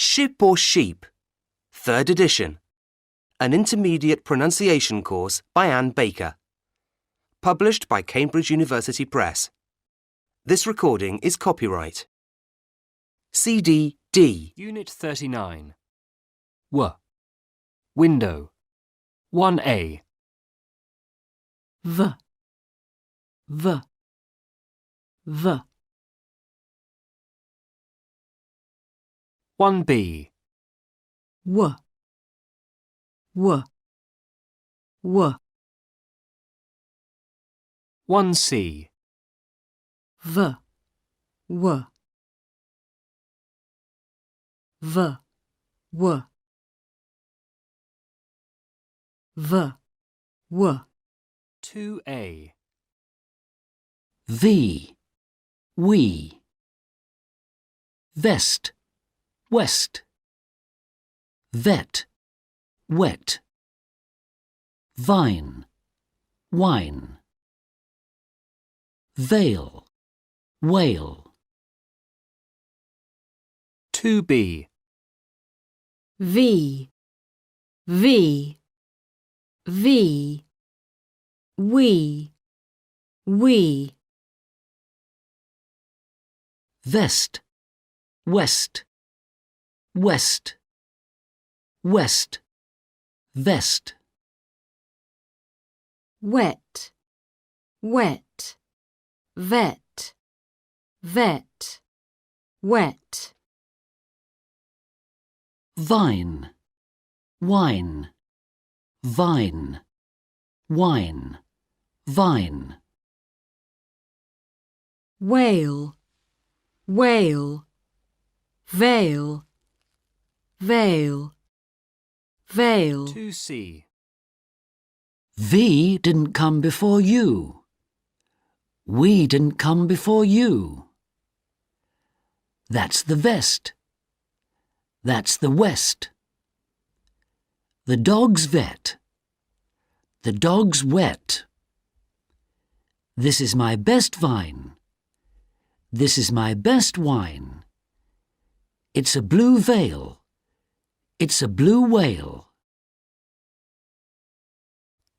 Ship or Sheep, 3rd edition. An intermediate pronunciation course by Anne Baker. Published by Cambridge University Press. This recording is copyright. CD D. Unit 39. Window. 1A. V. 1B. W. 1C. V. V. 2A. V, we. Vest, west. Vet, wet. Vine, wine. Veil, whale. 2B. V. We. Vest, west. West, west. Vest. Wet. Vet. Wet. Vine, wine. Vine, wine. Vine. Whale. Veil. Veil. 2C. V didn't come before you. We didn't come before you. That's the vest. That's the west. The dog's vet. The dog's wet. This is my best vine. This is my best wine. It's a blue veil. It's a blue whale.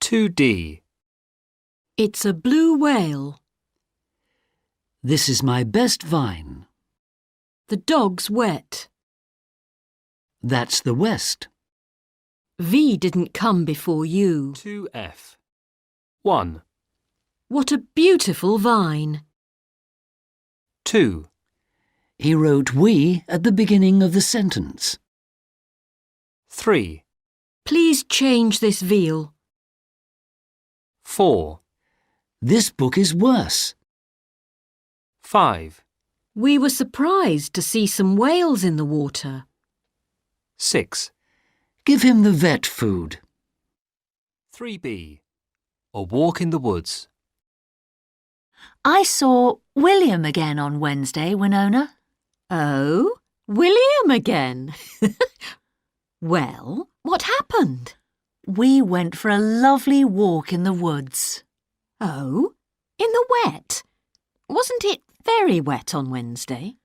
2D. It's a blue whale. This is my best vine. The dog's wet. That's the west. V didn't come before you. 2F. 1. What a beautiful vine. 2. He wrote we at the beginning of the sentence. 3. Please change this veal. 4. This book is worse. 5. We were surprised to see some whales in the water. 6. Give him the vet food. 3B. A walk in the woods. I saw William again on Wednesday, Winona. Oh, William again. Well, what happened? We went for a lovely walk in the woods. Oh, in the wet. Wasn't it very wet on Wednesday?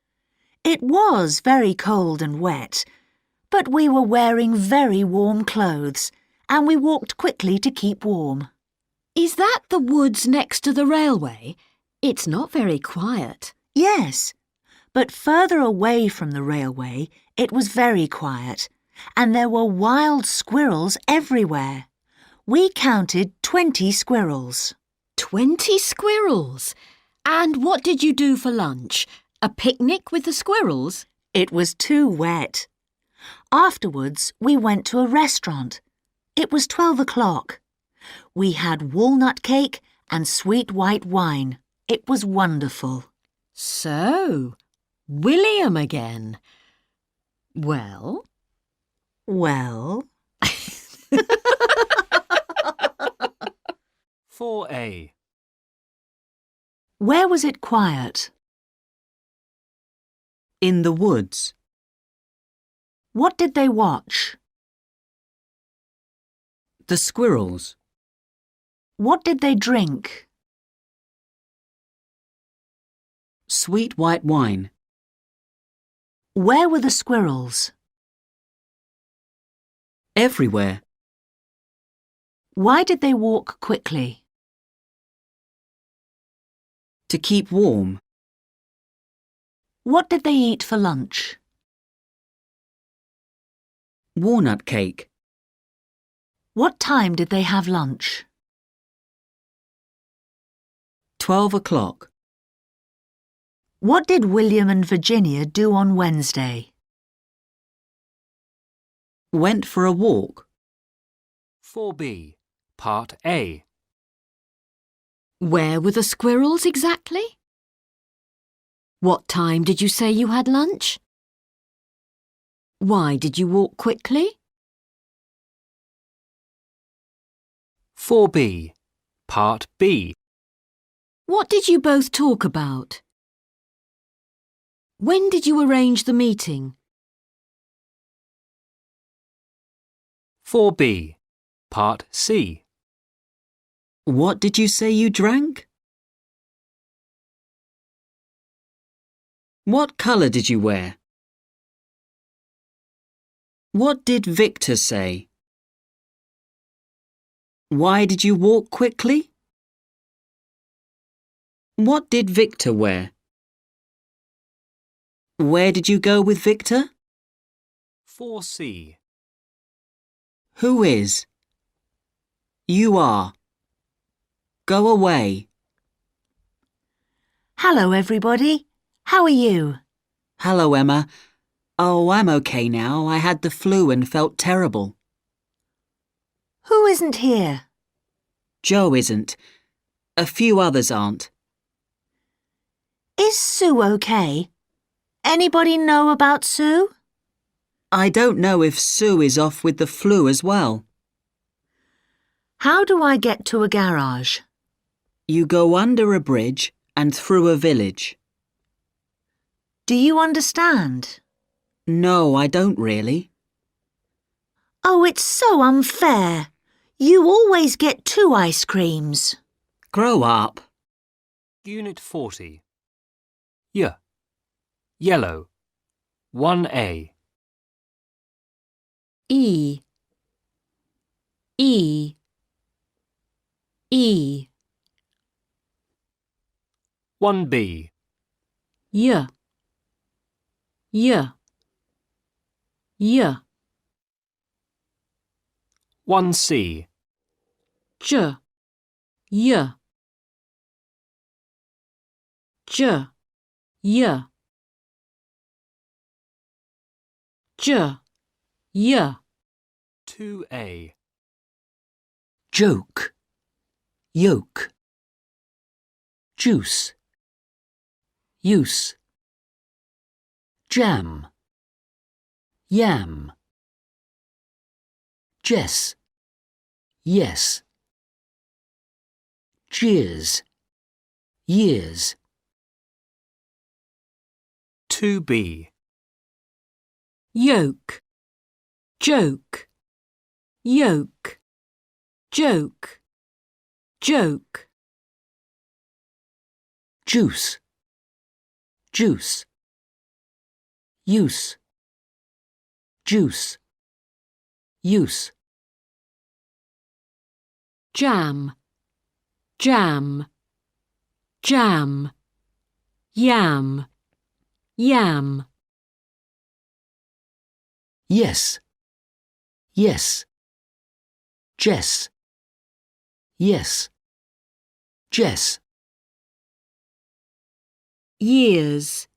It was very cold and wet, but we were wearing very warm clothes and we walked quickly to keep warm. Is that the woods next to the railway? It's not very quiet. Yes, but further away from the railway it was very quiet and there were wild squirrels everywhere. We counted 20 squirrels. 20 squirrels? And what did you do for lunch? A picnic with the squirrels? It was too wet. Afterwards, we went to a restaurant. It was 12 o'clock. We had walnut cake and sweet white wine. It was wonderful. So, William again. Well? 4A. Where was it quiet? In the woods. What did they watch? The squirrels. What did they drink? Sweet white wine. Where were the squirrels? Everywhere. Why did they walk quickly? To keep warm. What did they eat for lunch? Walnut cake. What time did they have lunch? 12 o'clock. What did William and Virginia do on Wednesday? Went for a walk. 4b, Part A. Where were the squirrels exactly? What time did you say you had lunch? Why did you walk quickly? 4b, Part B. What did you both talk about? When did you arrange the meeting? 4b, Part C. What did you say you drank? What colour did you wear? What did Victor say? Why did you walk quickly? What did Victor wear? Where did you go with Victor? 4c. Who is? You are. Go away. Hello, everybody. How are you? Hello, Emma. Oh, I'm okay now. I had the flu and felt terrible. Who isn't here? Joe isn't. A few others aren't. Is Sue okay? Anybody know about Sue? I don't know if Sue is off with the flu as well. How do I get to a garage? You go under a bridge and through a village. Do you understand? No, I don't really. Oh, it's so unfair. You always get 2 ice creams. Grow up. Unit 40. Yellow. 1a. E. 1b. Y. 1c. J. J. 2a. Joke, yoke, juice, use, jam, yam, Jess, yes, cheers, years, 2b. Yoke, joke, yoke, joke, joke. juice, juice, use, juice, use, Jam, jam, jam, yam, yam. yes, yes, Jess, yes, Jess, Years,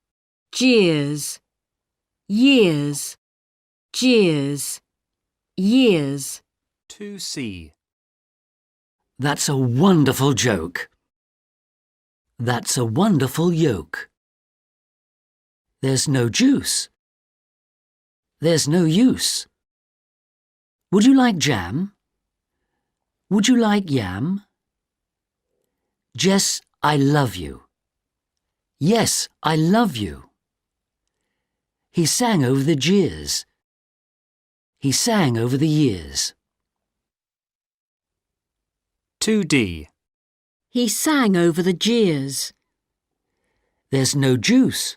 jeers, years, jeers, years. 2c. that's a wonderful joke. That's a wonderful yoke. There's no juice. There's no use. Would you like jam? Would you like yam? Jess, I love you. Yes, I love you. He sang over the jeers. He sang over the years. 2d. He sang over the jeers. There's no juice.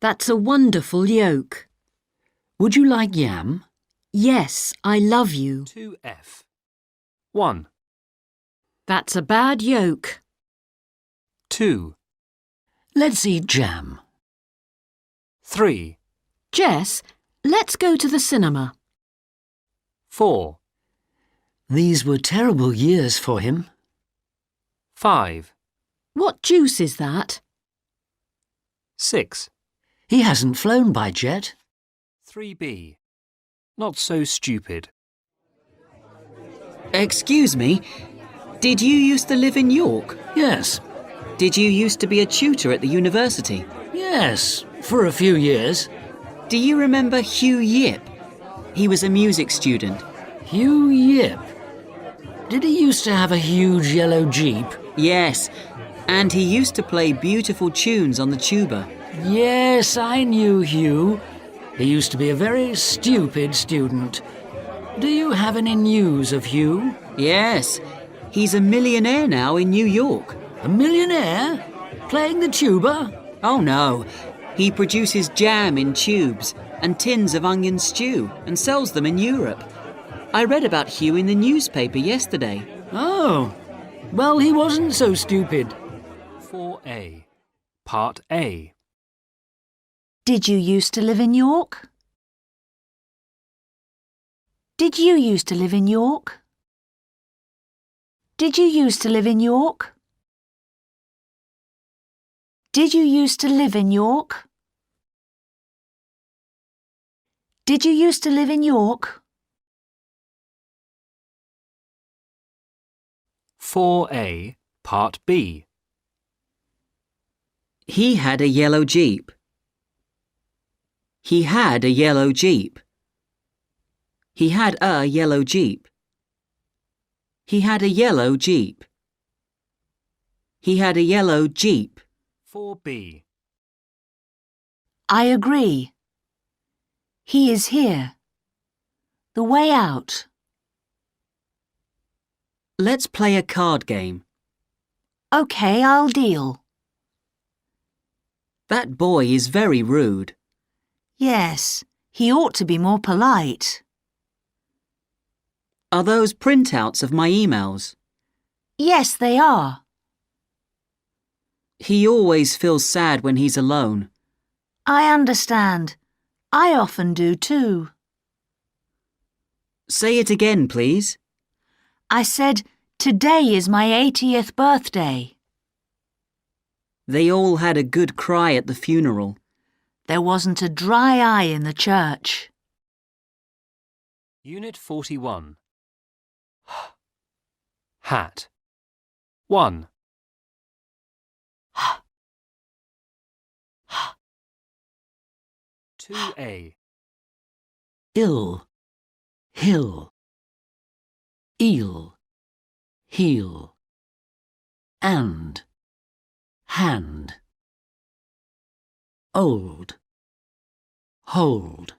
That's a wonderful yoke. Would you like yam? Yes, I love you. 2F. 1, That's a bad yoke. 2, Let's eat jam. 3, Jess, let's go to the cinema. 4, These were terrible years for him. 5, What juice is that? 6, He hasn't flown by jet. 3B. Not so stupid. Excuse me, did you used to live in York? Yes, Did you used to be a tutor at the university? yes, for a few years. Do you remember Hugh Yip? He was a music student. Hugh Yip. Did he used to have a huge yellow Jeep? Yes, and he used to play beautiful tunes on the tuba. Yes, I knew Hugh. He used to be a very stupid student. Do you have any news of Hugh? Yes, he's a millionaire now in New York. A millionaire? Playing the tuba? Oh no, he produces jam in tubes and tins of onion stew and sells them in Europe. I read about Hugh in the newspaper yesterday. Oh, well, he wasn't so stupid. 4A. Part A. Did you used to live in York? Did you used to live in York? Did you used to live in York? Did you used to live in York? Did you used to live in York? 4A. Part B. He had a yellow Jeep. He had a yellow Jeep. He had a yellow Jeep. He had a yellow Jeep. He had a yellow Jeep. 4B. I agree. He is here. The way out. Let's play a card game. OK, I'll deal. That boy is very rude. Yes, he ought to be more polite. Are those printouts of my emails? Yes, they are. He always feels sad when he's alone. I understand. I often do too. Say it again, please. I said, today is my 80th birthday. They all had a good cry at the funeral. There wasn't a dry eye in the church. Unit 41. Hat. 1, 2A. Ill, hill, eel, heel, and, hand, old, hold,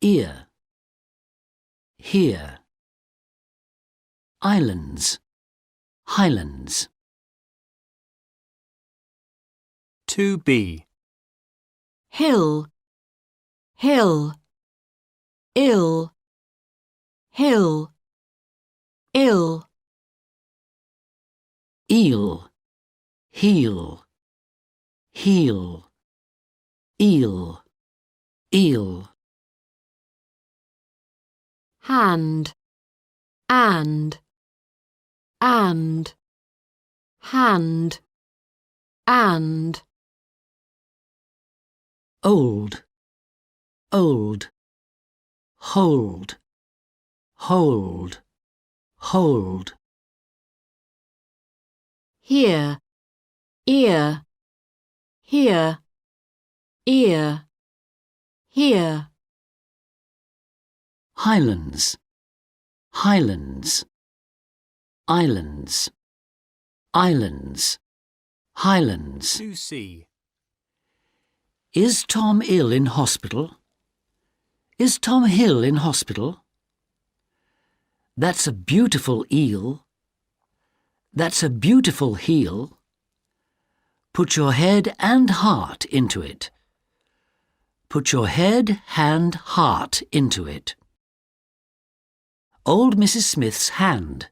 ear, here, islands, highlands. 2B. Hill, hill, ill, hill, ill. Eel, heel, heel, eel, eel. Hand, and, hand, and. Old, old, hold, hold, hold. Here, ear, here, ear, here. Highlands, highlands, islands, islands, highlands. 2C. Is Tom ill in hospital? Is Tom Hill in hospital? That's a beautiful eel. That's a beautiful heel. Put your head and heart into it. Put your head, hand, heart into it. Old Mrs. Smith's hand.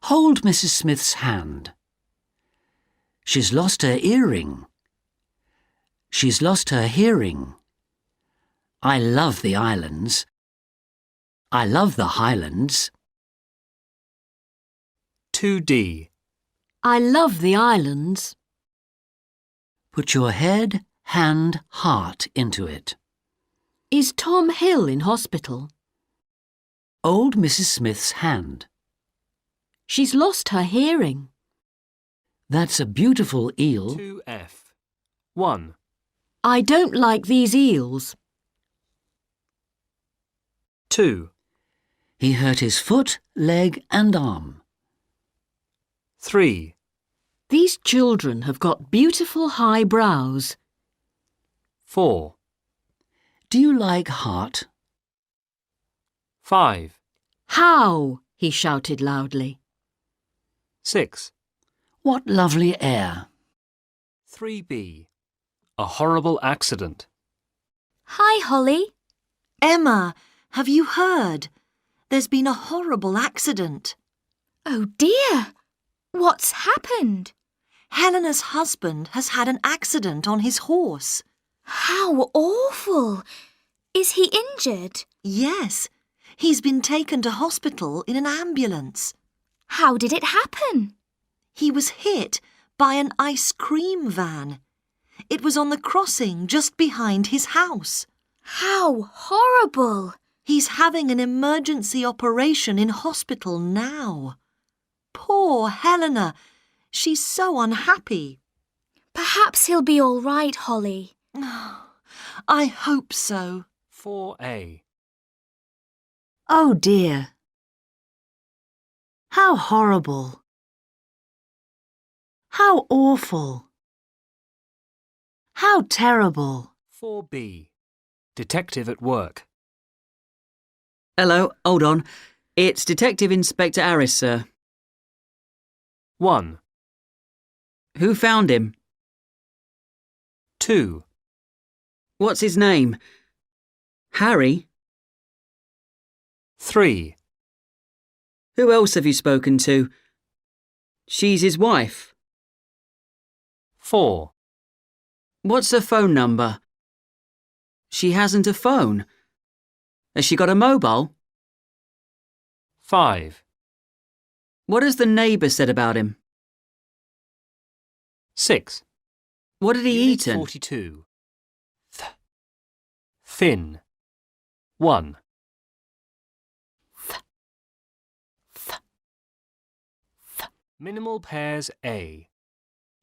Hold Mrs. Smith's hand. She's lost her earring. She's lost her hearing. I love the islands. I love the Highlands. 2D. I love the islands. Put your head, hand, heart into it. Is Tom Hill in hospital? Old Mrs. Smith's hand. She's lost her hearing. That's a beautiful eel. 2F. 1. I don't like these eels. 2. He hurt his foot, leg and arm. 3. These children have got beautiful high brows. 4. Do you like heart? 5. How? He shouted loudly. 6. What lovely air. 3B. A horrible accident. Hi, Holly. Emma, have you heard? There's been a horrible accident. Oh dear. What's happened? Helena's husband has had an accident on his horse. How awful. Is he injured? Yes, he's been taken to hospital in an ambulance. How did it happen? He was hit by an ice cream van. It was on the crossing just behind his house. How horrible. He's having an emergency operation in hospital now. Poor Helena. She's so unhappy. Perhaps he'll be all right, Holly. I hope so. 4A. Oh dear. How horrible. How awful. How terrible. 4B. Detective at work. Hello, hold on. It's Detective Inspector Harris, sir. 1. Who found him? 2. What's his name? Harry? 3. Who else have you spoken to? She's his wife. 4. What's her phone number? She hasn't a phone. Has she got a mobile? 5. What has the neighbour said about him? 6. What had he Unit eaten? 42. Thin. 1. Minimal pairs A.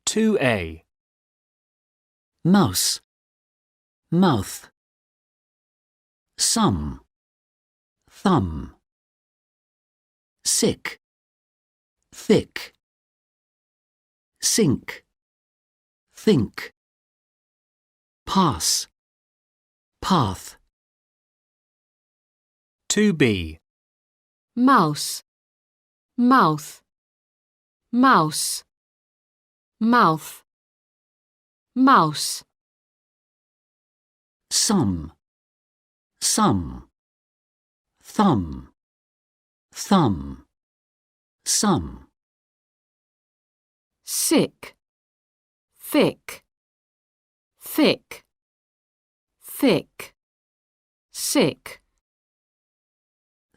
2A. Mouse. Mouth. Some. Thumb. Sick. Thick. Sink. Think. Pass. Path. 2B. Mouse. Mouth. Mouse. Mouth. Mouse. Some. Thumb. Thumb. Some. Sick. Thick. Thick. Thick. Sick.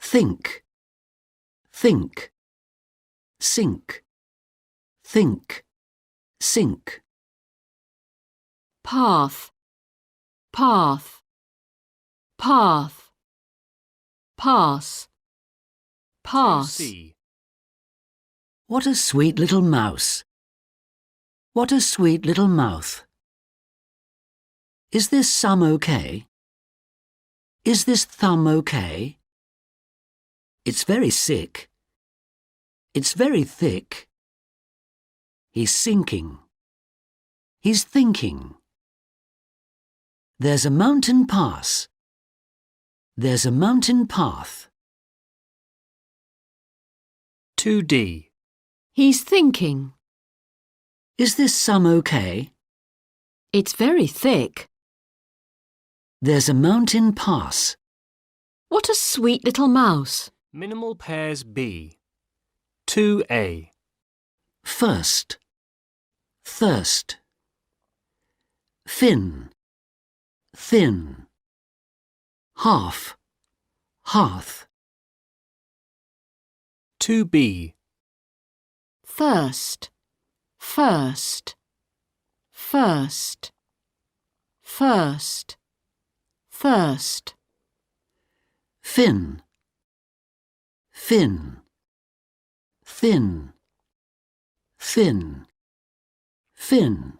Think. Think. Sink. Think. Sink. Path. Path. Path. Pass. Pass. 2C. What a sweet little mouse. What a sweet little mouth. Is this some okay? Is this thumb okay? It's very sick. It's very thick. He's sinking. He's thinking. There's a mountain pass. There's a mountain path. 2D. He's thinking. Is this some okay? It's very thick. There's a mountain pass. What a sweet little mouse. Minimal pairs B. 2A. First. Thirst. Thin. Thin. Half. Hearth. 2B. First. First. First. First. First. Fin. Fin. Thin. Thin. Fin.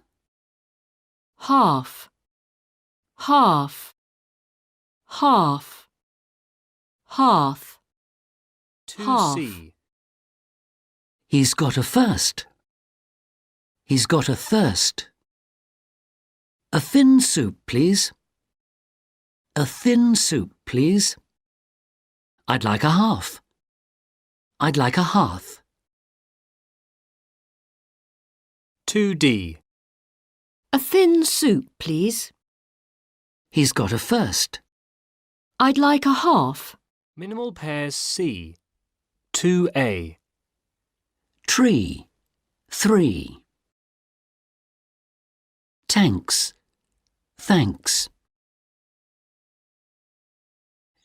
Half. Half. Half. Half. 2C. He's got a first. He's got a thirst. A thin soup, please. A thin soup, please. I'd like a half. I'd like a hearth. 2D. A thin soup, please. He's got a first. I'd like a half. Minimal pairs C. 2A. Tree. 3. Tanks. Thanks.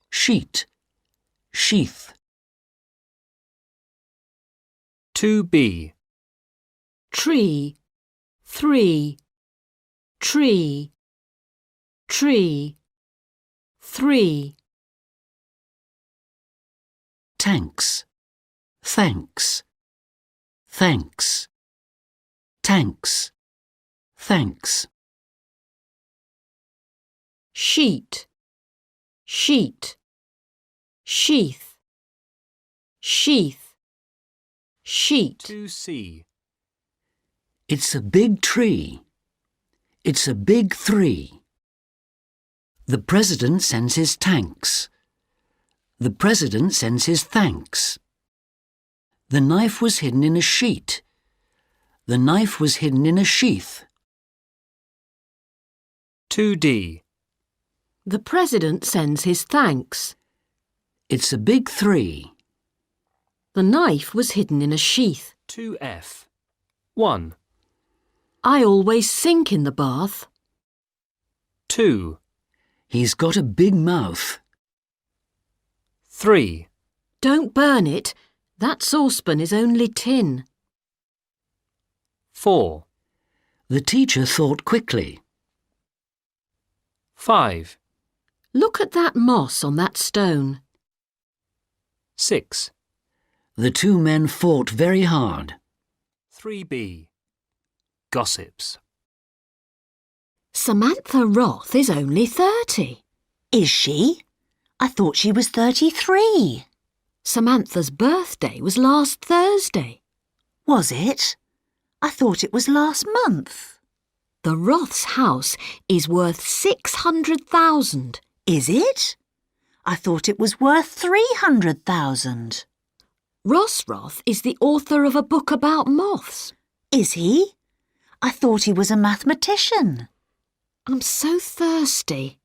Sheet. Sheath. 2B. Tree. 3. Tree. Tree. 3. Tanks. Thanks. Thanks. Tanks. Thanks. Sheet. Sheet. Sheath. Sheath. Sheet. 2C. It's a big tree. It's a big 3. The president sends his tanks. The president sends his thanks. The knife was hidden in a sheet. The knife was hidden in a sheath. 2D. The president sends his thanks. It's a big 3. The knife was hidden in a sheath. 2F. 1. I always sink in the bath. 2. He's got a big mouth. 3. Don't burn it. That saucepan is only tin. 4. The teacher thought quickly. 5. Look at that moss on that stone. 6. The 2 men fought very hard. 3B. Gossips. Samantha Roth is only 30. Is she? I thought she was 33. Samantha's birthday was last Thursday. Was it? I thought it was last month. The Roth's house is worth 600,000. Is it? I thought it was worth 300,000. Ross Roth is the author of a book about moths. Is he? I thought he was a mathematician. I'm so thirsty.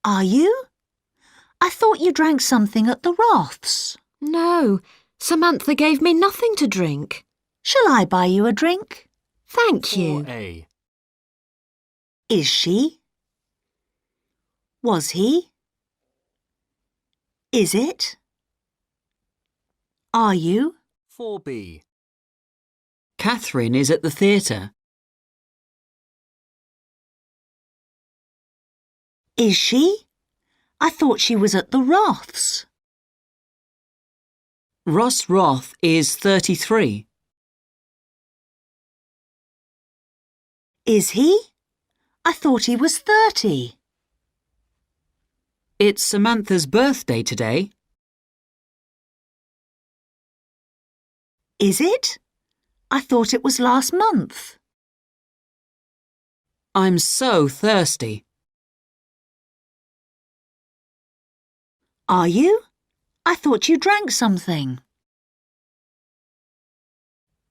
Are you? I thought you drank something at the Roths. No, Samantha gave me nothing to drink. Shall I buy you a drink? Thank you. 4A. Is she? Was he? Is it? Are you? 4B. Catherine is at the theatre. Is she? I thought she was at the Roths. Ross Roth is 33. Is he? I thought he was 30. It's Samantha's birthday today. Is it? I thought it was last month. I'm so thirsty. Are you? I thought you drank something.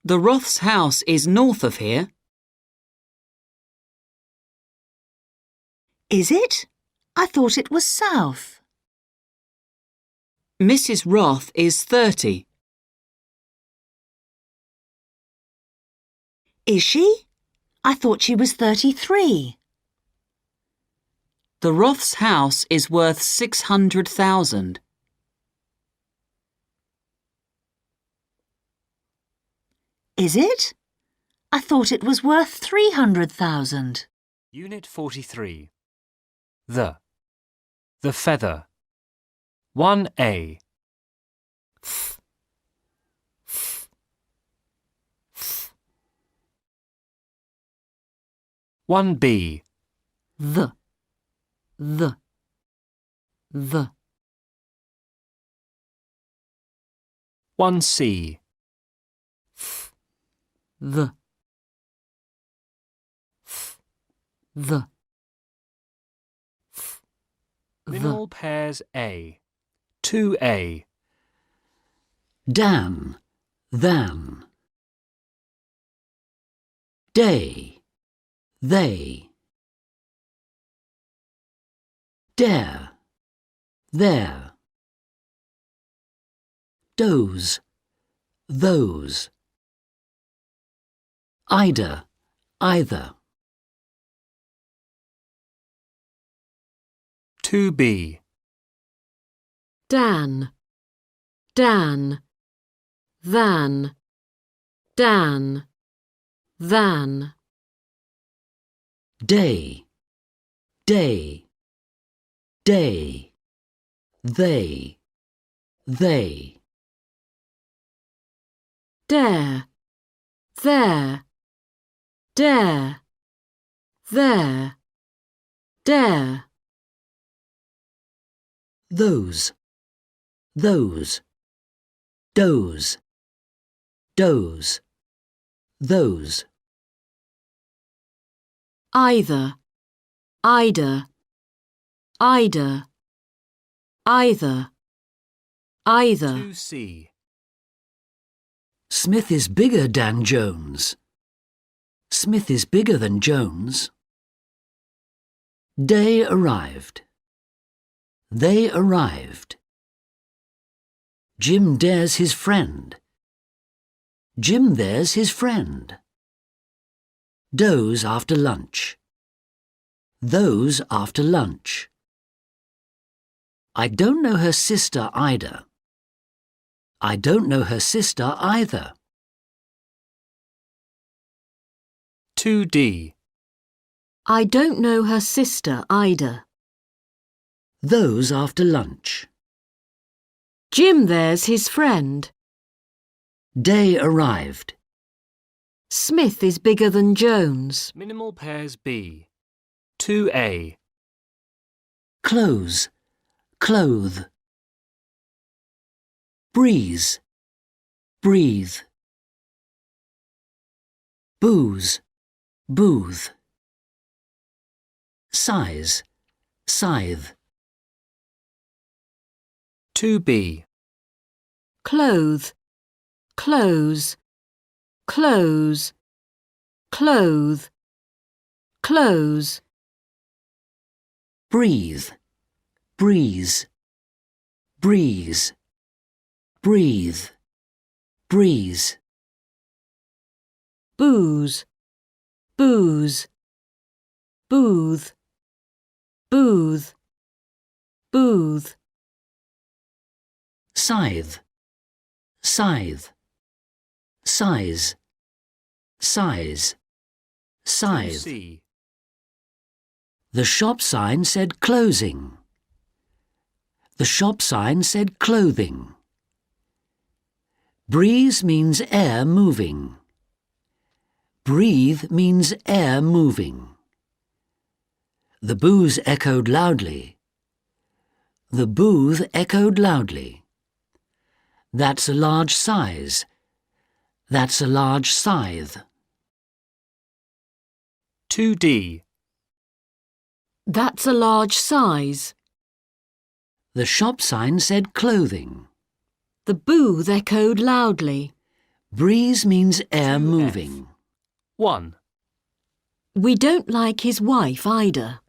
The Roth's house is north of here. Is it? I thought it was south. Mrs. Roth is 30. Is she? I thought she was 33. The Roth's house is worth 600,000. Is it? I thought it was worth 300,000. Unit 43. The feather. 1A. 1B. The 1C. the 'The'. Minimal pairs A. 2A. Dan, than. Day, they. Dare, there. Doze, those. Ida, either. 2B. Dan, than, than. Day, day. Day, they. Dare, there. Dare, there. Dare. Those, doze, those. Either, either. Either. 2C. Smith is bigger than Jones. Smith is bigger than Jones. Day arrived. They arrived. Jim dares his friend. Jim dares his friend. Doze after lunch. Those after lunch. I don't know her sister Ida. I don't know her sister either. 2D. I don't know her sister Ida. Those after lunch. Jim there's his friend. Day arrived. Smith is bigger than Jones. Minimal pairs B. 2A. Close, clothe. Breeze, breathe. Booze, booth. Size, scythe. 2B. Clothe, close. Close, clothe. Close. Breathe, breeze. Breeze, breathe. Breeze. Booze, booze. Booth, booth. Booth. Scythe, scythe. Size, size. Scythe. 2C. The shop sign said closing. The shop sign said clothing. Breeze means air moving. Breathe means air moving. The booze echoed loudly. The booth echoed loudly. That's a large size. That's a large scythe. 2D. That's a large size. The shop sign said clothing. The booth echoed loudly. Breeze means air 2F. moving. 1. We don't like his wife either.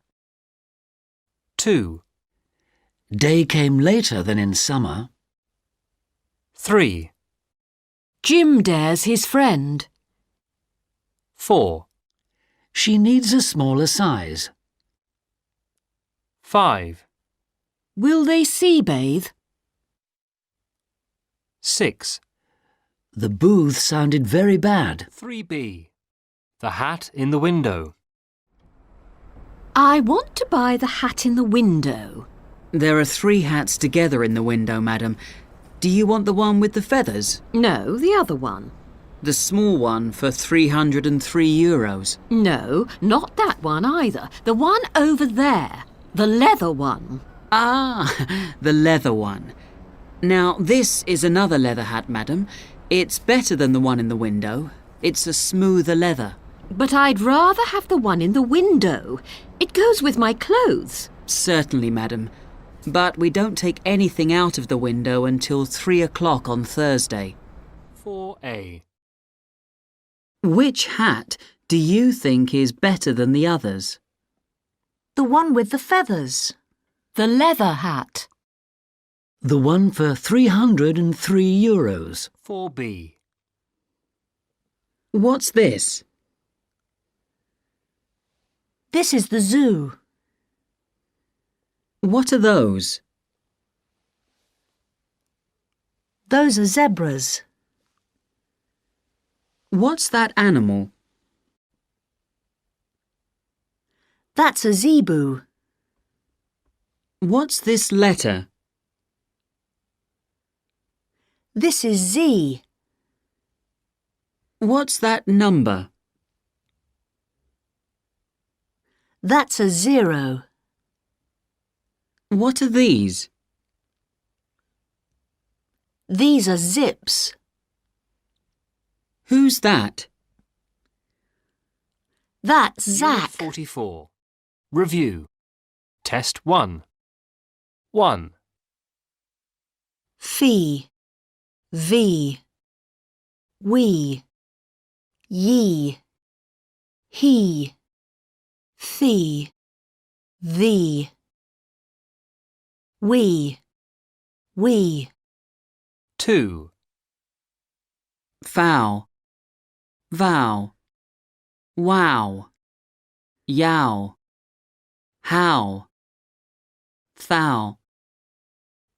2, Day came later than in summer. 3, Jim dares his friend. 4, She needs a smaller size. 5, Will they sea bathe? 6, The booth sounded very bad. 3B. The hat in the window. I want to buy the hat in the window. There are 3 hats together in the window, madam. Do you want the one with the feathers? No, the other one. The small one for €303. No, not that one either. The one over there. The leather one. Ah, the leather one. Now, this is another leather hat, madam. It's better than the one in the window. It's a smoother leather. But I'd rather have the one in the window. It goes with my clothes. Certainly, madam. But we don't take anything out of the window until 3 o'clock on Thursday. 4A. Which hat do you think is better than the others? The one with the feathers. The leather hat. The one for €303. 4B. What's this? This is the zoo. What are those? Those are zebras. What's that animal? That's a zebu. What's this letter? This is Z. What's that number? That's a 0. What are these? These are zips. Who's that? That's Unit Zach. 44. Review. Test 1. 1, Fee. V. We. Ye. He. Thee. Thee. We. 2, Fow. Vow. Wow. Yow. How. Thou.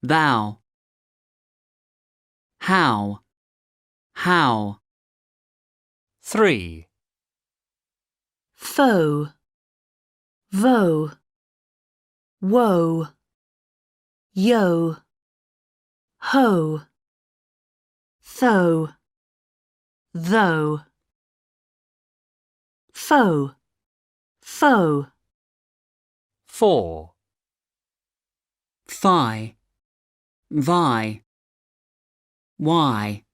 Thou. How. 3, Foe. Vo. Woe. Yo. Ho. Tho. Though. Foe. Foe. 4, Phi. Vi. Why.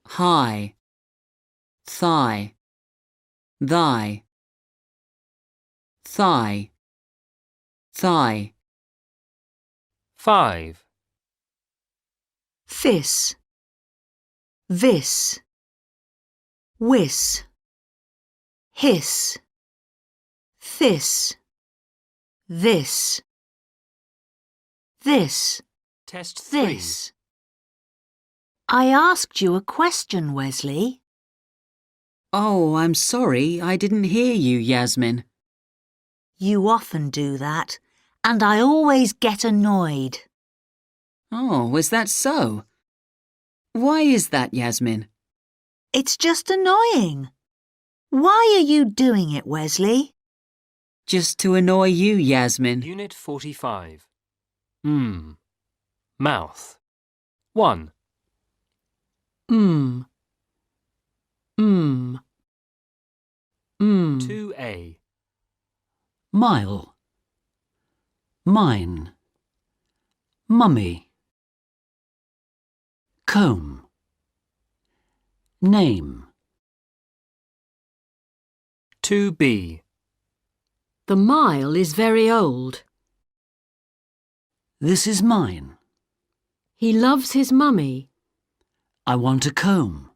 High. Thigh. Thy. Thigh. Thigh. 5, Fis. Vis. Wis. Hiss. This. This. This. Test 3. This. I asked you a question, Wesley. Oh, I'm sorry, I didn't hear you, Yasmin. You often do that, and I always get annoyed. Oh, is that so? Why is that, Yasmin? It's just annoying. Why are you doing it, Wesley? Just to annoy you, Yasmin. Unit 45. Mouth. 1, Mm. 2A. Mile. Mine. Mummy. Comb. Name. 2B. The mile is very old. This is mine. He loves his mummy. I want a comb.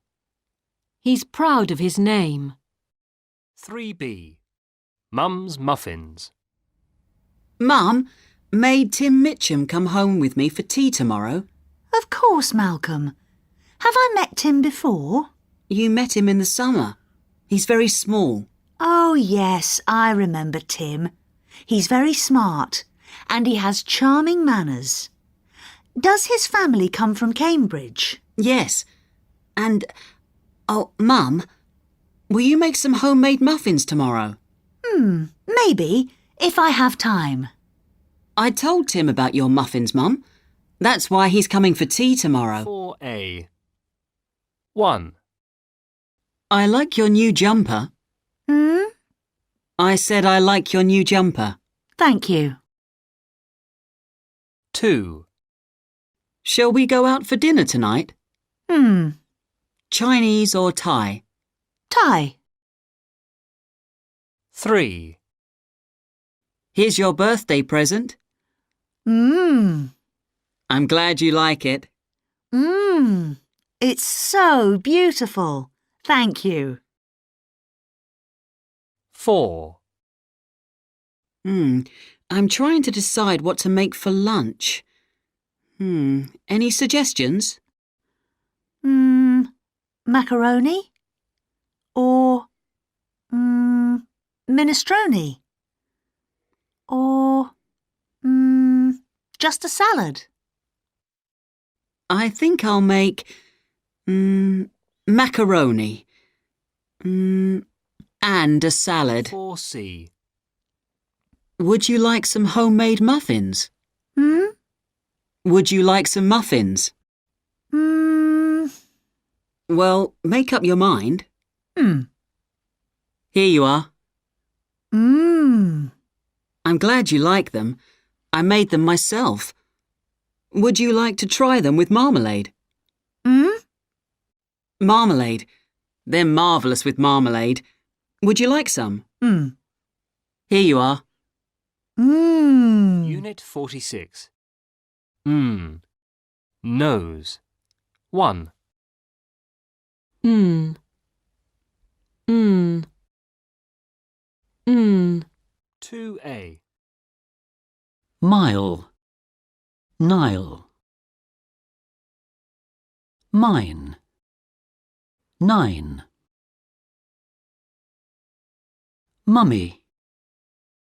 He's proud of his name. 3B. Mum's muffins. Mum, may Tim Mitchum come home with me for tea tomorrow? Of course, Malcolm. Have I met Tim before? You met him in the summer. He's very small. Oh, yes, I remember Tim. He's very smart and he has charming manners. Does his family come from Cambridge? Yes. And, oh, Mum, will you make some homemade muffins tomorrow? Maybe, if I have time. I told Tim about your muffins, Mum. That's why he's coming for tea tomorrow. 4A. 1. I like your new jumper. I said I like your new jumper. Thank you. 2. Shall we go out for dinner tonight? Chinese or Thai? Thai. 3. Here's your birthday present. I'm glad you like it. It's so beautiful. Thank you. 4. I'm trying to decide what to make for lunch. Any suggestions? Macaroni? Or, minestrone? Or, just a salad? I think I'll make macaroni and a salad. 4C. Would you like some homemade muffins? Would you like some muffins? Well, make up your mind. Here you are. I'm glad you like them. I made them myself. Would you like to try them with marmalade? Marmalade. They're marvellous with marmalade. Would you like some? Here you are. Unit 46. Nose. 1. 2A. Mile, Nile. Mine, 9. Mummy,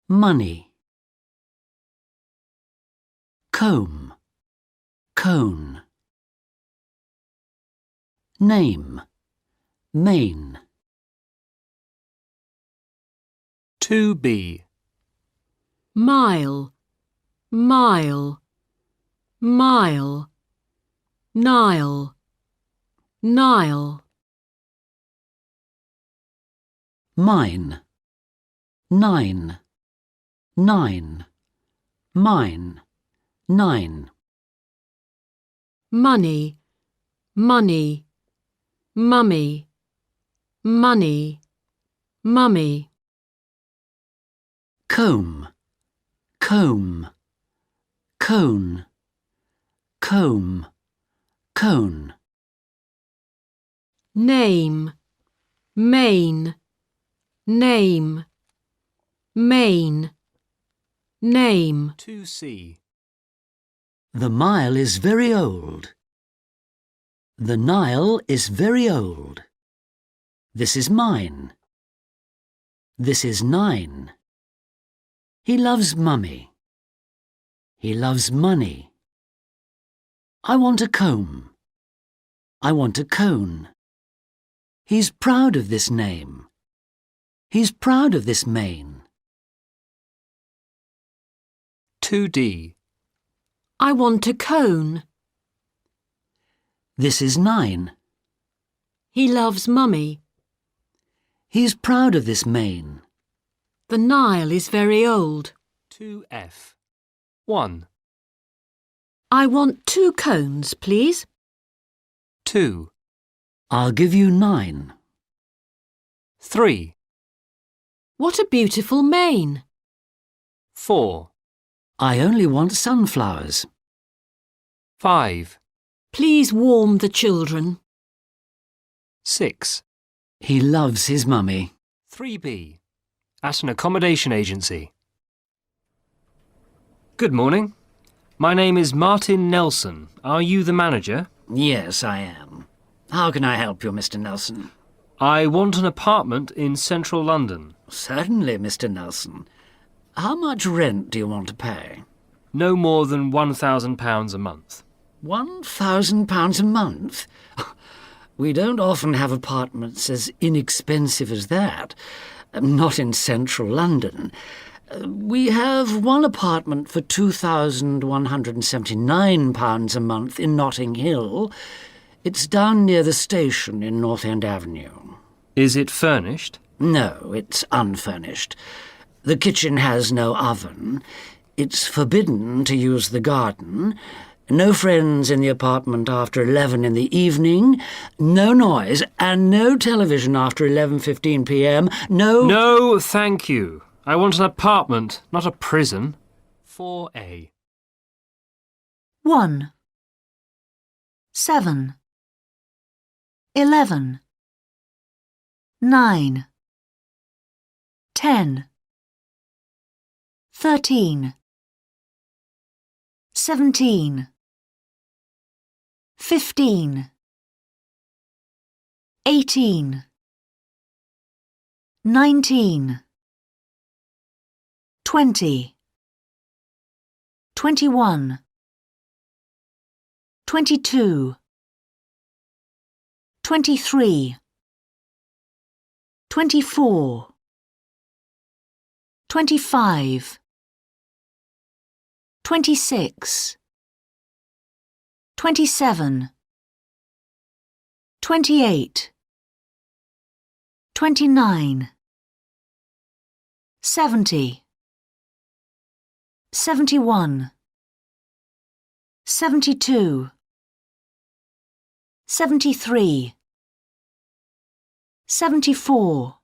money. Comb, cone. Name, main. 2B. Mile, mile, mile, Nile, Nile. Mine, 9. 9. Mine, 9. Money, money, mummy, money, mummy. Comb, comb. Cone, comb, cone. Name, main, name, main, name. 2C. The mile is very old. The Nile is very old. This is mine. This is 9. He loves mummy. He loves money. I want a comb. I want a cone. He's proud of this name. He's proud of this mane. 2D. I want a cone. This is 9. He loves mummy. He's proud of this mane. The Nile is very old. 2F. 1. I want 2 cones, please. 2. I'll give you 9. 3. What a beautiful mane. 4. I only want sunflowers. 5. Please warm the children. 6. He loves his mummy. 3B. At an accommodation agency. Good morning. My name is Martin Nelson. Are you the manager? Yes, I am. How can I help you, Mr. Nelson? I want an apartment in central London. Certainly, Mr. Nelson. How much rent do you want to pay? No more than £1,000 a month. £1,000 a month? We don't often have apartments as inexpensive as that. Not in central London. We have one apartment for £2,179 a month in Notting Hill. It's down near the station in North End Avenue. Is it furnished? No, it's unfurnished. The kitchen has no oven. It's forbidden to use the garden. No friends in the apartment after 11 in the evening. No noise and no television after 11:15 p.m. No, thank you. I want an apartment, not a prison. 4A. 1, 7, 11, 9, 10, 13, 17, 15, 18, 19, 20, 21, 22, 23, 24, 25, 26, 27, 28, 29, 70, 71, 72, 73, 74,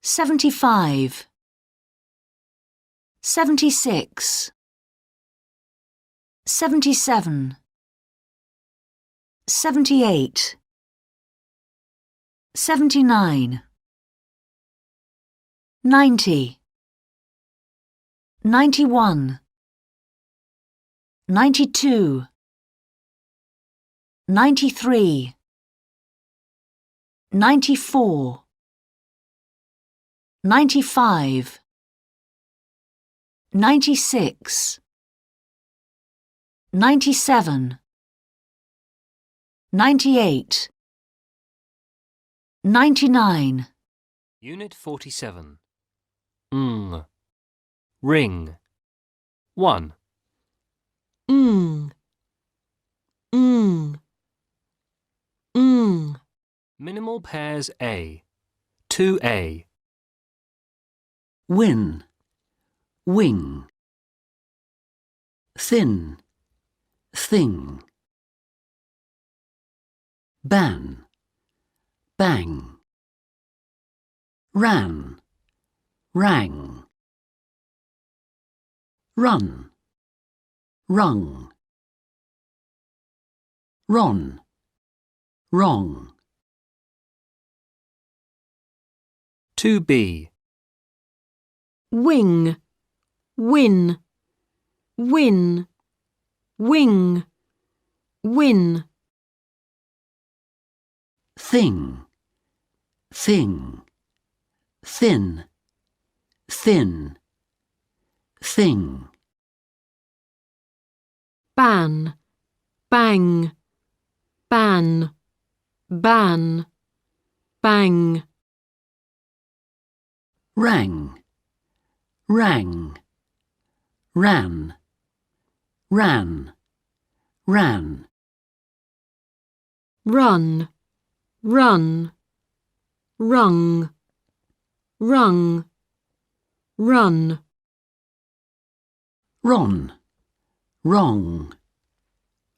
75, 76, 77, 78, 79, 90, 91, 92, 93, 94, 95, 96, 97, 98, 99. Unit 47. Ring. 1. Minimal pairs A. 2A. Win, wing. Thin, thing. Ban, bang. Ran, rang. Run, rung. Ron, wrong. 2B. Wing, win, win, wing, win. Thing, thing. Thin, thin. Thing. Ban, bang, ban, ban, bang. Rang, rang. Ran, ran, ran. Run, run, rung, rung, run. Ron, wrong.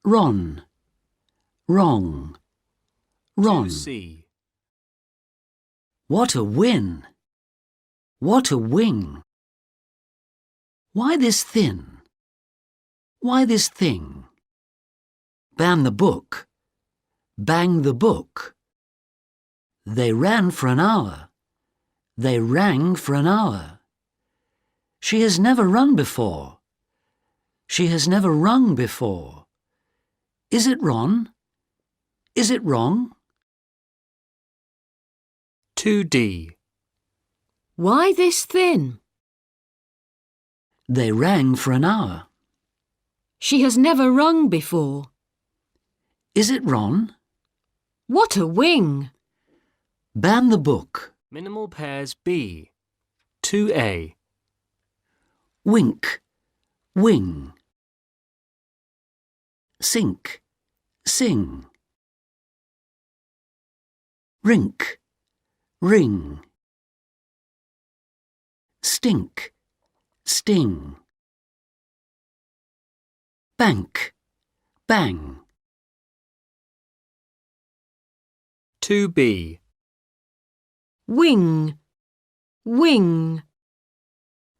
Ron, wrong. Ron. 2C. What a win! What a wing! Why this thin? Why this thing? Ban the book. Bang the book. They ran for an hour. They rang for an hour. She has never run before. She has never rung before. Is it Ron? Is it wrong? 2D. Why this thin? They rang for an hour. She has never rung before. Is it Ron? What a wing! Ban the book. Minimal pairs B. 2A. Wink. Wing. Sink. Sing. Rink. Ring. Stink. Sting. Bank. Bang. 2B. Wing. Wing.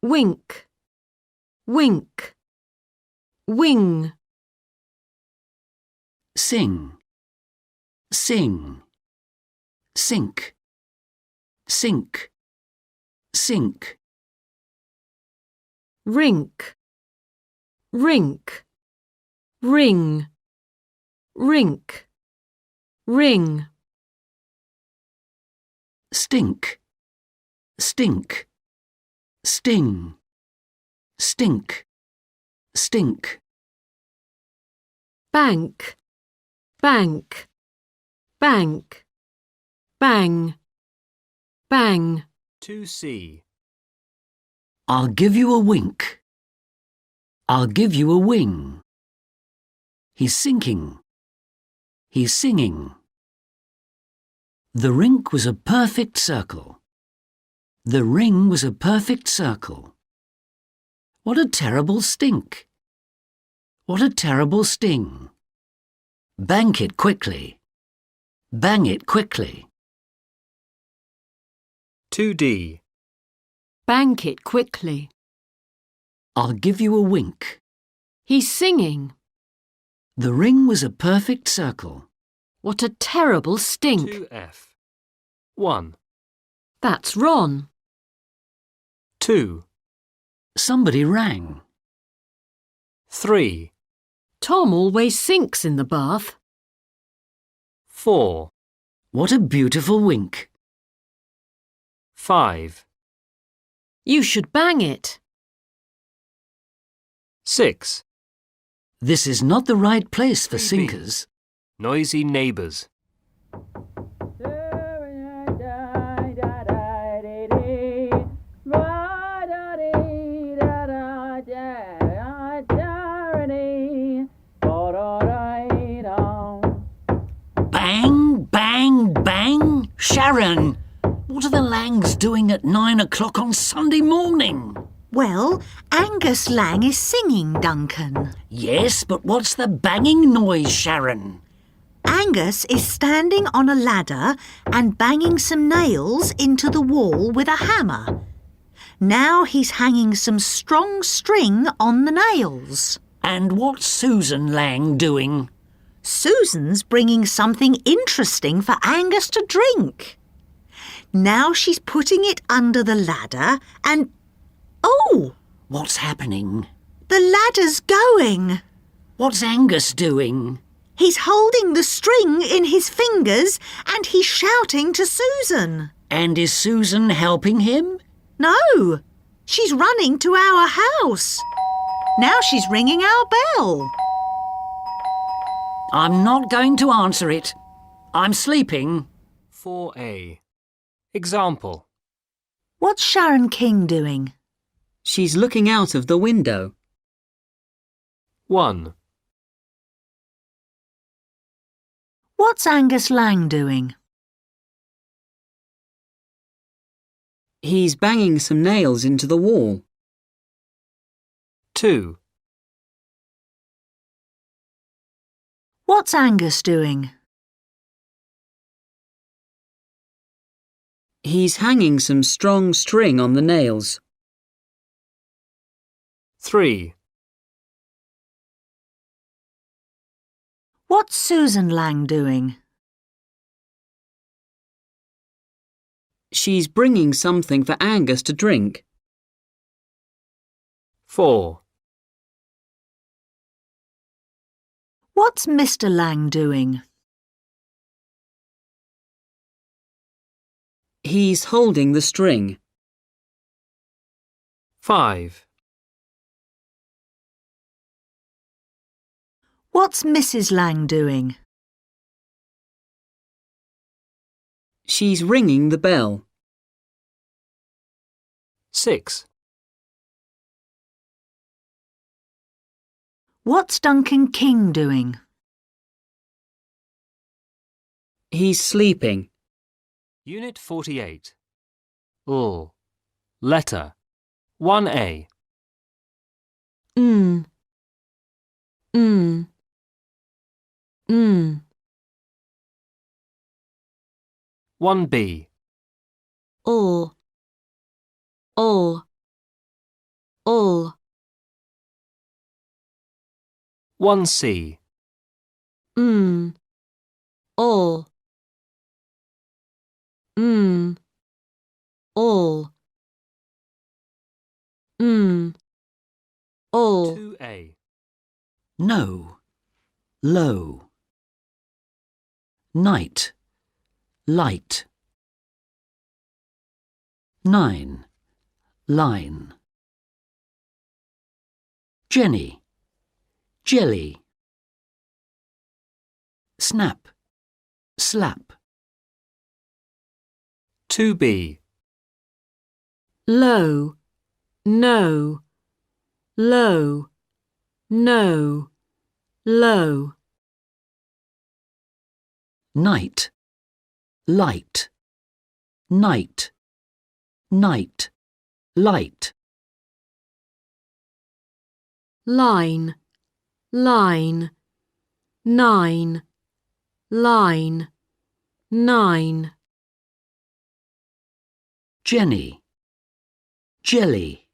Wink. Wink. Wing. Sing. Sing. Sink. Sink. Sink. Rink. Rink. Ring. Rink. Ring. Stink. Stink. Sting. Stink. Stink. Bank. Bank. Bank. Bang. Bang. 2C. I'll give you a wink. I'll give you a wing. He's sinking. He's singing. The rink was a perfect circle. The ring was a perfect circle. What a terrible stink. What a terrible sting. Bank it quickly. Bang it quickly. 2D. Bank it quickly. I'll give you a wink. He's singing. The ring was a perfect circle. What a terrible stink. 2F. 1. That's Ron. 2. Somebody rang. 3. Tom always sinks in the bath. 4. What a beautiful wink. 5. You should bang it. 6. This is not the right place for 3B. sinkers. Noisy neighbours. Bang, bang, bang. Sharon, what are the Langs doing at 9 o'clock on Sunday morning? Well, Angus Lang is singing, Duncan. Yes, but what's the banging noise, Sharon? Angus is standing on a ladder and banging some nails into the wall with a hammer. Now he's hanging some strong string on the nails. And what's Susan Lang doing? Susan's bringing something interesting for Angus to drink. Now she's putting it under the ladder and... Oh! What's happening? The ladder's going. What's Angus doing? He's holding the string in his fingers and he's shouting to Susan. And is Susan helping him? No, she's running to our house. Now she's ringing our bell. I'm not going to answer it. I'm sleeping. 4A. Example. What's Sharon King doing? She's looking out of the window. 1. What's Angus Lang doing? He's banging some nails into the wall. 2. What's Angus doing? He's hanging some strong string on the nails. 3. What's Susan Lang doing? She's bringing something for Angus to drink. 4. What's Mr. Lang doing? He's holding the string. 5. What's Mrs. Lang doing? She's ringing the bell. 6. What's Duncan King doing? He's sleeping. Unit 48. Letter. 1A. 1B. 1C. 2A. No. Low. Night. Light. 9. Line. Jenny. Jelly. Snap. Slap. 2B. Low, no, low, no, low. Night. Light. Night. Night. Light. Line, line, 9, line, 9. Jenny. Jelly.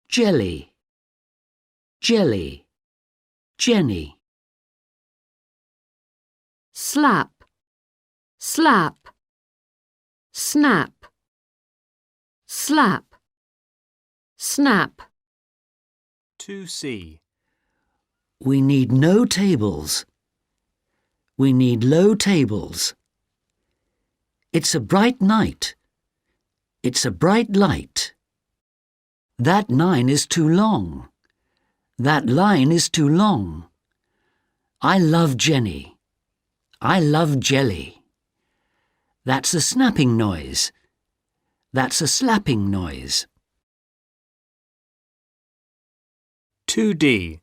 Jelly. Jelly. Jenny. Slap, slap, snap, slap, snap. 2C. We need no tables. We need low tables. It's a bright night. It's a bright light. That 9 is too long. That line is too long. I love Jenny. I love jelly. That's a snapping noise. That's a slapping noise. 2D.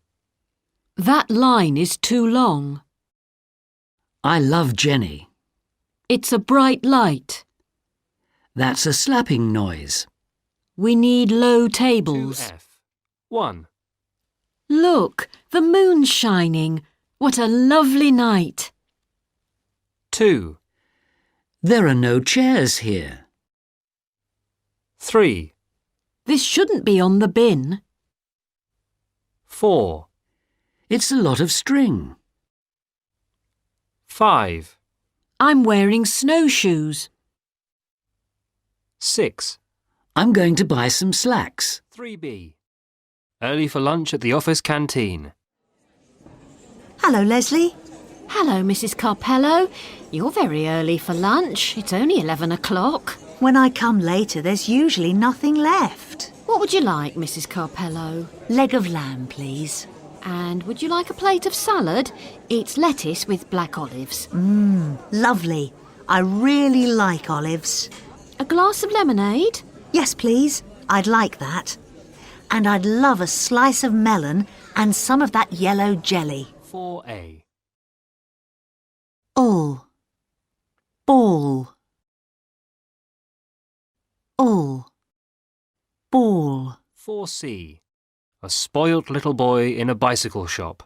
That line is too long. I love Jenny. It's a bright light. That's a slapping noise. We need low tables. 2F. 1. Look, the moon's shining. What a lovely night. 2. There are no chairs here. 3. This shouldn't be on the bin. 4. It's a lot of string. 5. I'm wearing snowshoes. 6. I'm going to buy some slacks. 3B. Early for lunch at the office canteen. Hello, Leslie. Hello, Mrs. Carpello. You're very early for lunch. It's only 11 o'clock. When I come later, there's usually nothing left. What would you like, Mrs. Carpello? Leg of lamb, please. And would you like a plate of salad? It's lettuce with black olives. Lovely. I really like olives. A glass of lemonade? Yes, please. I'd like that. And I'd love a slice of melon and some of that yellow jelly. 4A. All. Ball. All. Ball. 4C. A spoilt little boy in a bicycle shop.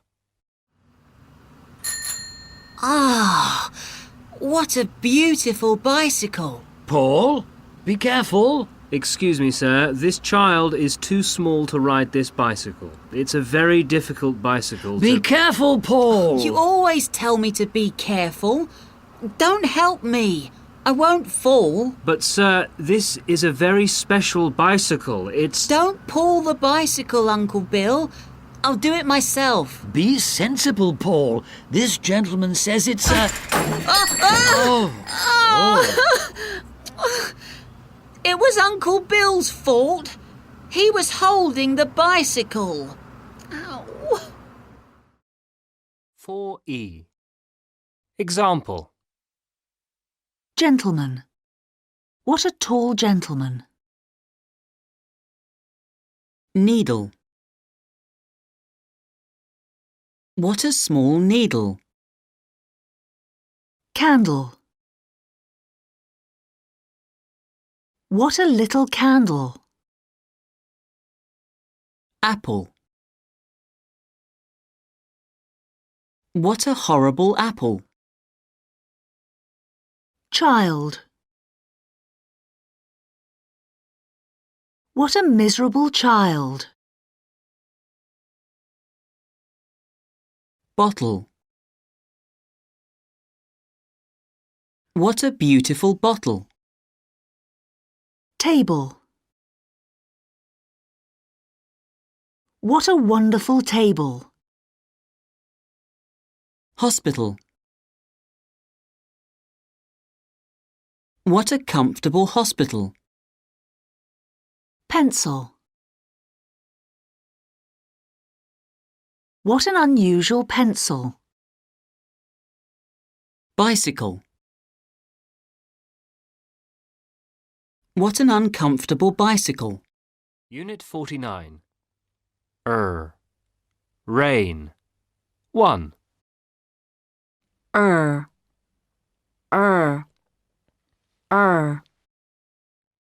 Ah, what a beautiful bicycle. Paul, be careful. Excuse me, sir. This child is too small to ride this bicycle. It's a very difficult bicycle Be to... careful, Paul. You always tell me to be careful. Don't help me. I won't fall. But, sir, this is a very special bicycle. It's... Don't pull the bicycle, Uncle Bill. I'll do it myself. Be sensible, Paul. This gentleman says it's a... It was Uncle Bill's fault. He was holding the bicycle. Ow. 4E. Example. Gentleman. What a tall gentleman. Needle. What a small needle. Candle. What a little candle. Apple. What a horrible apple. Child. What a miserable child. Bottle. What a beautiful bottle. Table. What a wonderful table. Hospital. What a comfortable hospital. Pencil. What an unusual pencil. Bicycle. What an uncomfortable bicycle. Unit 49. Rain. 1.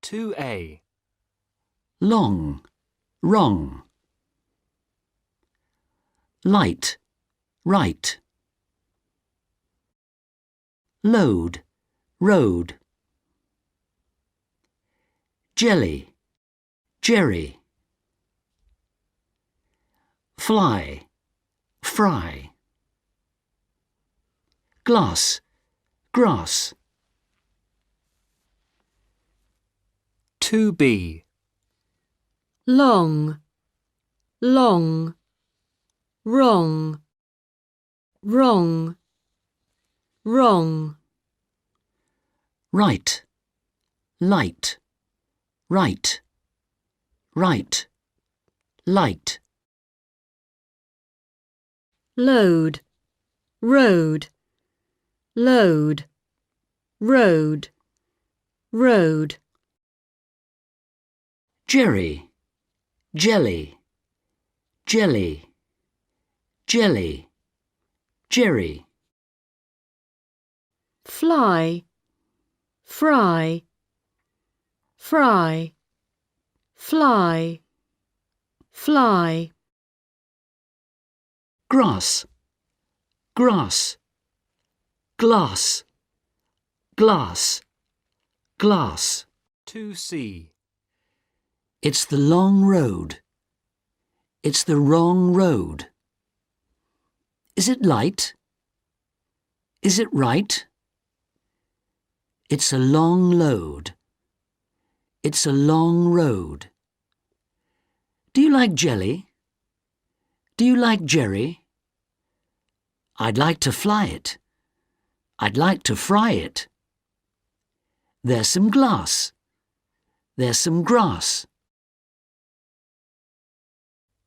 2A. long, wrong. Light, right. Load, road. Jelly, jerry. Fly, fry. Glass, grass. 2B. Long, long, wrong, wrong, wrong. Right, light, right, right, light. Load, road, load, road, road. Jerry, jelly, jelly, jelly, jerry. Fly, fry, fry, fly, fly. Grass, grass, glass, glass, glass. 2C. It's the long road. It's the wrong road. Is it light? Is it right? It's a long load. It's a long road. Do you like jelly? Do you like jerry? I'd like to fly it. I'd like to fry it. There's some glass. There's some grass.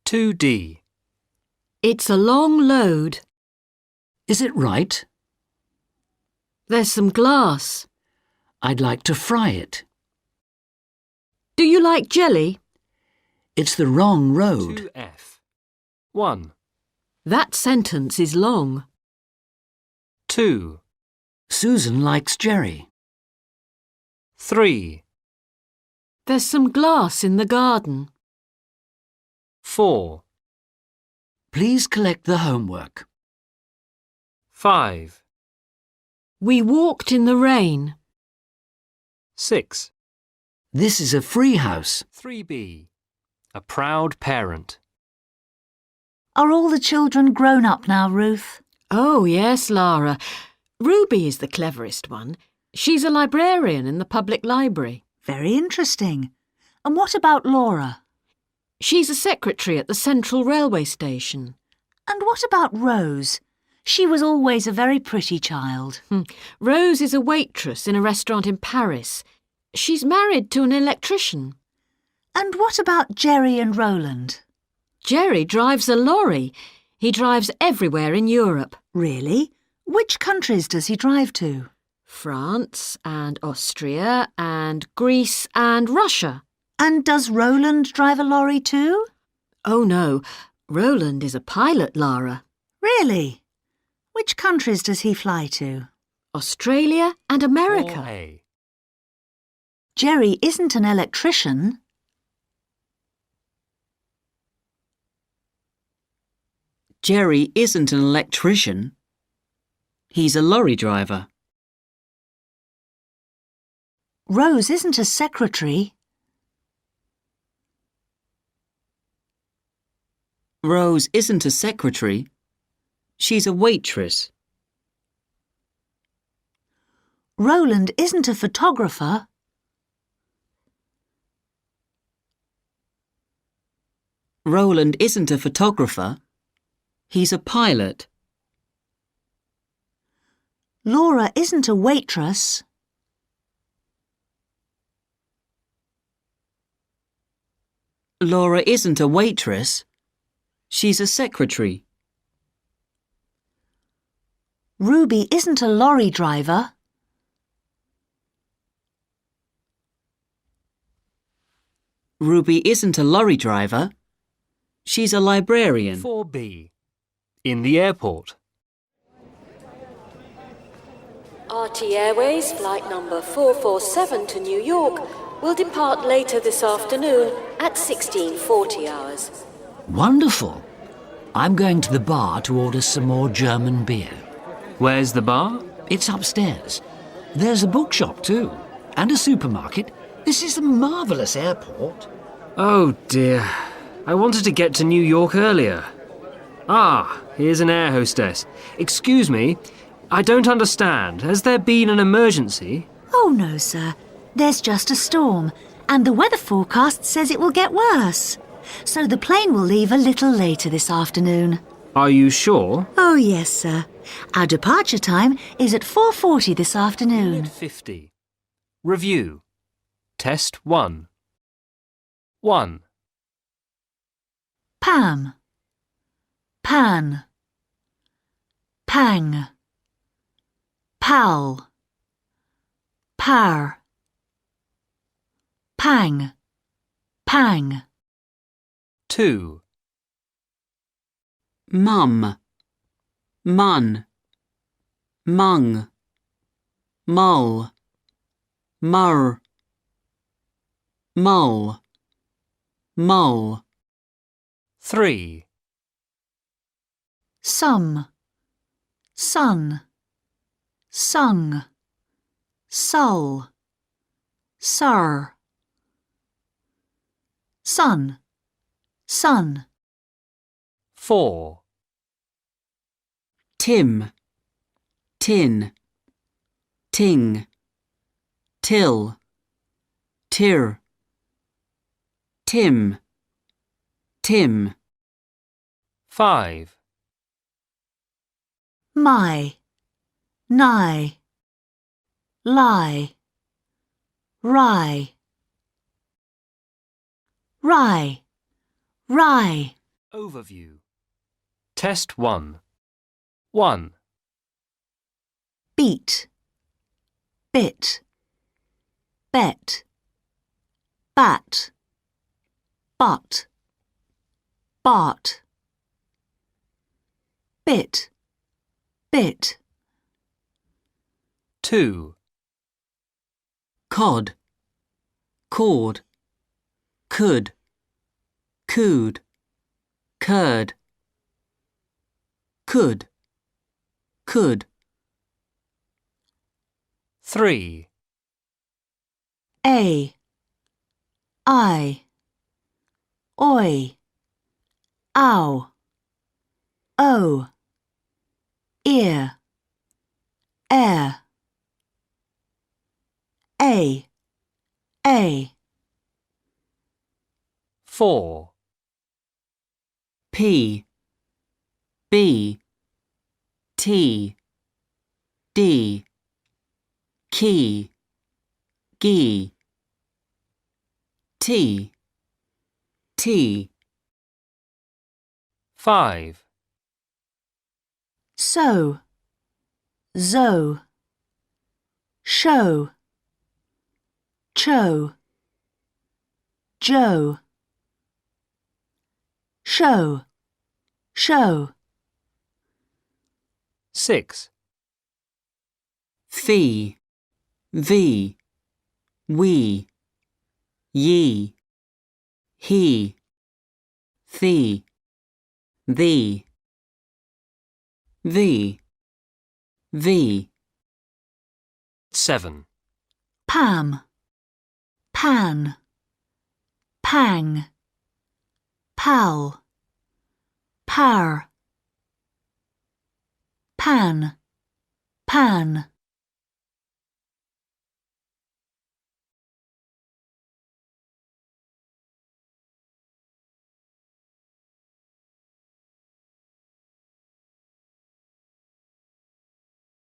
2D. It's a long load. Is it right? There's some glass. I'd like to fry it. Do you like jelly? It's the wrong road. 2F. 1. That sentence is long. 2. Susan likes jerry. 3. There's some glass in the garden. 4. Please collect the homework. 5. We walked in the rain. 6. This is a free house. 3B. A proud parent. Are all the children grown up now, Ruth? Oh, yes, Lara. Ruby is the cleverest one. She's a librarian in the public library. Very interesting. And what about Laura? She's a secretary at the Central Railway Station. And what about Rose? She was always a very pretty child. Rose is a waitress in a restaurant in Paris. She's married to an electrician. And what about Jerry and Roland? Jerry drives a lorry. He drives everywhere in Europe. Really? Which countries does he drive to? France and Austria and Greece and Russia. And does Roland drive a lorry too? Oh no, Roland is a pilot, Lara. Really? Which countries does he fly to? Australia and America. 4A. Jerry isn't an electrician. Jerry isn't an electrician. He's a lorry driver. Rose isn't a secretary. Rose isn't a secretary. She's a waitress. Roland isn't a photographer. Roland isn't a photographer. He's a pilot. Laura isn't a waitress. Laura isn't a waitress. She's a secretary. Ruby isn't a lorry driver. Ruby isn't a lorry driver. She's a librarian. 4B. In the airport. RT Airways flight number 447 to New York will depart later this afternoon at 16:40 hours. Wonderful. I'm going to the bar to order some more German beer. Where's the bar? It's upstairs. There's a bookshop too, and a supermarket. This is a marvellous airport. Oh dear. I wanted to get to New York earlier. Ah, here's an air hostess. Excuse me, I don't understand. Has there been an emergency? Oh no, sir. There's just a storm, and the weather forecast says it will get worse. So the plane will leave a little later this afternoon. Are you sure? Oh yes, sir. Our departure time is at 4:40 this afternoon. Unit 50. Review. Test 1. 1. Pam. Pan. Pang. Pal. Par. Pang. Pang. 2. Mum. Mun. Mung. Mull. Mur. Mull. Mull. 3. Sum. Sun. Sung. Sull. Sir. Sun. Sun. 4. Tim. Tin. Ting. Till. Tir. Tim. Tim. 5. My. Nigh. Lie. Rye. Rye. Rye. Overview. Test 1. 1. Beat. Bit. Bet. Bat. Butt. Bart. Bit. Bit. 2. Cod. Cord. Could. Cooed. Curd. Could. Could. 3. I. Oi. Ow. O. Ear. Air. A. 4, P, B, T, D, key, G, T, T, 5, So, zo, show, cho, joe, show, show, 6, Fee, V, we, ye, he, thee, thee, V, V, 7, Pam, pan, pang, pal, par, pan, pan.